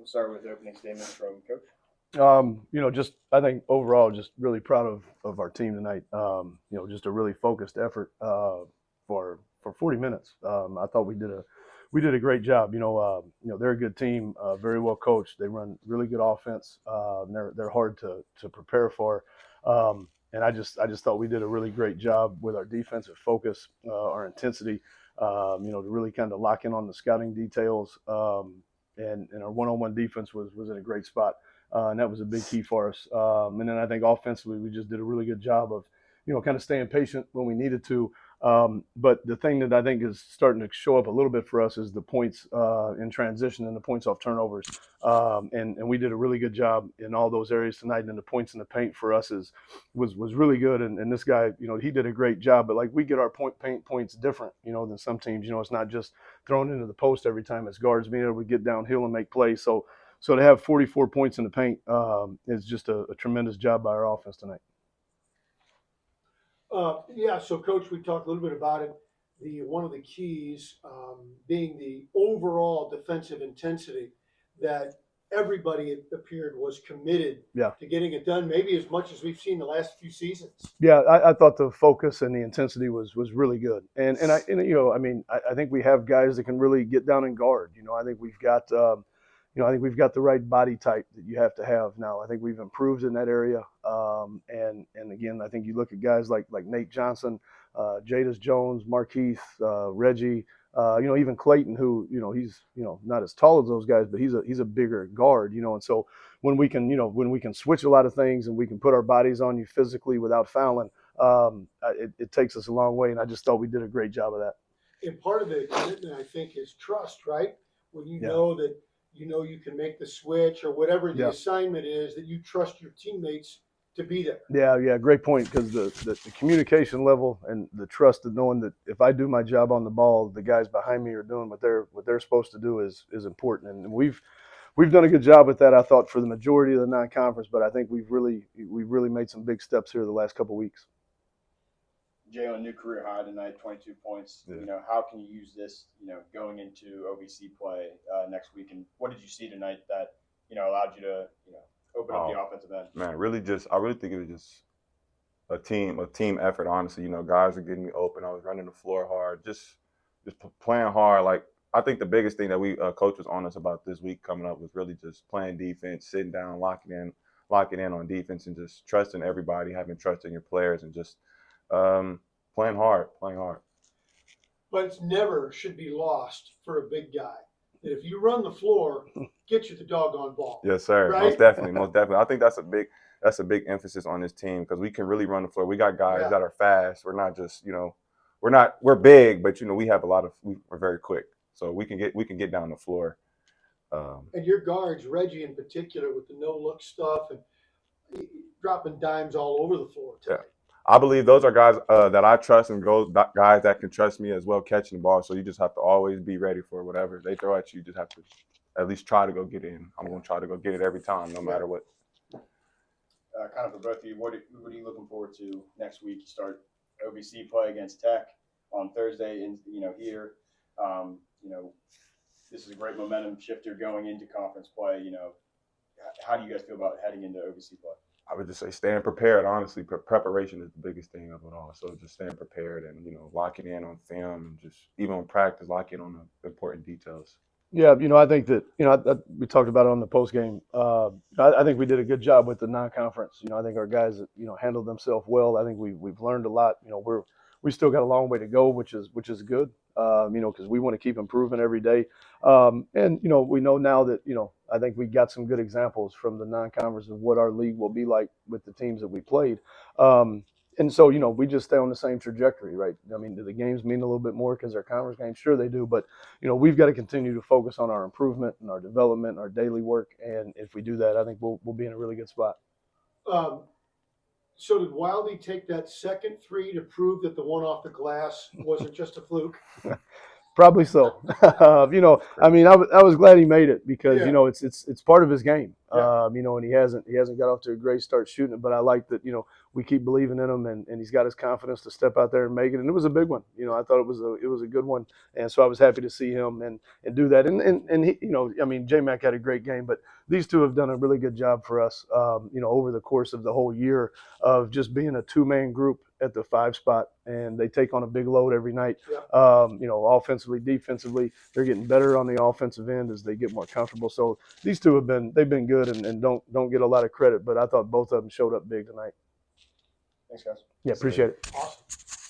We'll start with the opening statement from Coach. Just I think overall, just really proud of our team tonight. Just a really focused effort for 40 minutes. I thought we did a great job. They're a good team, very well coached. They run really good offense. They're hard to prepare for. And I just thought we did a really great job with our defensive focus, our intensity. To really kind of lock in on the scouting details. And our one-on-one defense was in a great spot. And that was a big key for us. And then I think offensively, we just did a really good job of, kind of staying patient when we needed to. But the thing that I think is starting to show up a little bit for us is the points in transition and the points off turnovers. And we did a really good job in all those areas tonight. And the points in the paint for us was really good. And this guy, he did a great job. But like we get our paint points different, than some teams. It's not just thrown into the post every time. It's guards being able to get downhill and make plays. So to have 44 points in the paint is just a tremendous job by our offense tonight. So Coach, we talked a little bit about it. One of the keys being the overall defensive intensity that everybody, it appeared, was committed to getting it done, maybe as much as we've seen the last few seasons. Yeah, I thought the focus and the intensity was really good. And I think we have guys that can really get down and guard. I think we've got I think we've got the right body type that you have to have now. I think we've improved in that area. And again, I think you look at guys like Nate Johnson, Jadis Jones, Markeith, Reggie, even Clayton, who, he's, not as tall as those guys, but he's a bigger guard, and so when we can switch a lot of things and we can put our bodies on you physically without fouling, it takes us a long way. And I just thought we did a great job of that. And part of the commitment, I think, is trust, right? When you know that, you can make the switch or whatever the assignment is, that you trust your teammates to be there. Yeah, great point, because the communication level and the trust of knowing that if I do my job on the ball, the guys behind me are doing what they're supposed to do is important. And we've done a good job with that, I thought, for the majority of the non-conference, but I think we've really made some big steps here the last couple of weeks. Jalen, new career high tonight, 22 points. Yeah. How can you use this, going into OVC play next week? And what did you see tonight that, allowed you to, open up the offensive end? Man, I really think it was just a team effort, honestly. Guys are getting me open. I was running the floor hard, just playing hard. Like, I think the biggest thing that we coach was on us about this week coming up was really just playing defense, sitting down, locking in on defense, and just trusting everybody, having trust in your players, and just playing hard. But it never should be lost for a big guy that if you run the floor, get you the doggone ball. Yes, sir. Right? Most definitely. I think that's a big emphasis on this team, because we can really run the floor. We got guys that are fast. We're not just we're big, but we have we're very quick, so we can get down the floor. And your guards, Reggie in particular, with the no look stuff and dropping dimes all over the floor tonight. Yeah. I believe those are guys that I trust, and guys that can trust me as well catching the ball. So you just have to always be ready for whatever they throw at you. You just have to at least try to go get it in. I'm going to try to go get it every time, no matter what. Kind of for both of you, what are you looking forward to next week? You start OVC play against Tech on Thursday, and here, this is a great momentum shifter going into conference play. How do you guys feel about heading into OVC play? I would just say staying prepared, honestly. Preparation is the biggest thing of it all. So just staying prepared and, locking in on film, and just even on practice, locking in on the important details. Yeah, I think that, we talked about it on the post game. I think we did a good job with the non-conference. I think our guys, handled themselves well. I think we've learned a lot. We still got a long way to go, which is good. Because we want to keep improving every day. And we know now that, I think we got some good examples from the non-conference of what our league will be like with the teams that we played. And so, we just stay on the same trajectory, right? I mean, do the games mean a little bit more because they're conference games? Sure they do. But, we've got to continue to focus on our improvement and our development and our daily work. And if we do that, I think we'll be in a really good spot. So did Wildy take that second three to prove that the one off the glass wasn't just a fluke? Probably so. I was glad he made it, because it's part of his game. And he hasn't got off to a great start shooting it. But I like that. we keep believing in him, and he's got his confidence to step out there and make it. And it was a big one. You know, I thought it was a good one, and so I was happy to see him and do that. And he, you know, I mean, J-Mac had a great game, but these two have done a really good job for us, you know, over the course of the whole year of just being a two-man group at the 5 spot, and they take on a big load every night. You know, offensively, defensively, they're getting better on the offensive end as they get more comfortable. So these two they've been good and don't get a lot of credit, but I thought both of them showed up big tonight. Thanks, guys. Yeah, appreciate it. Awesome.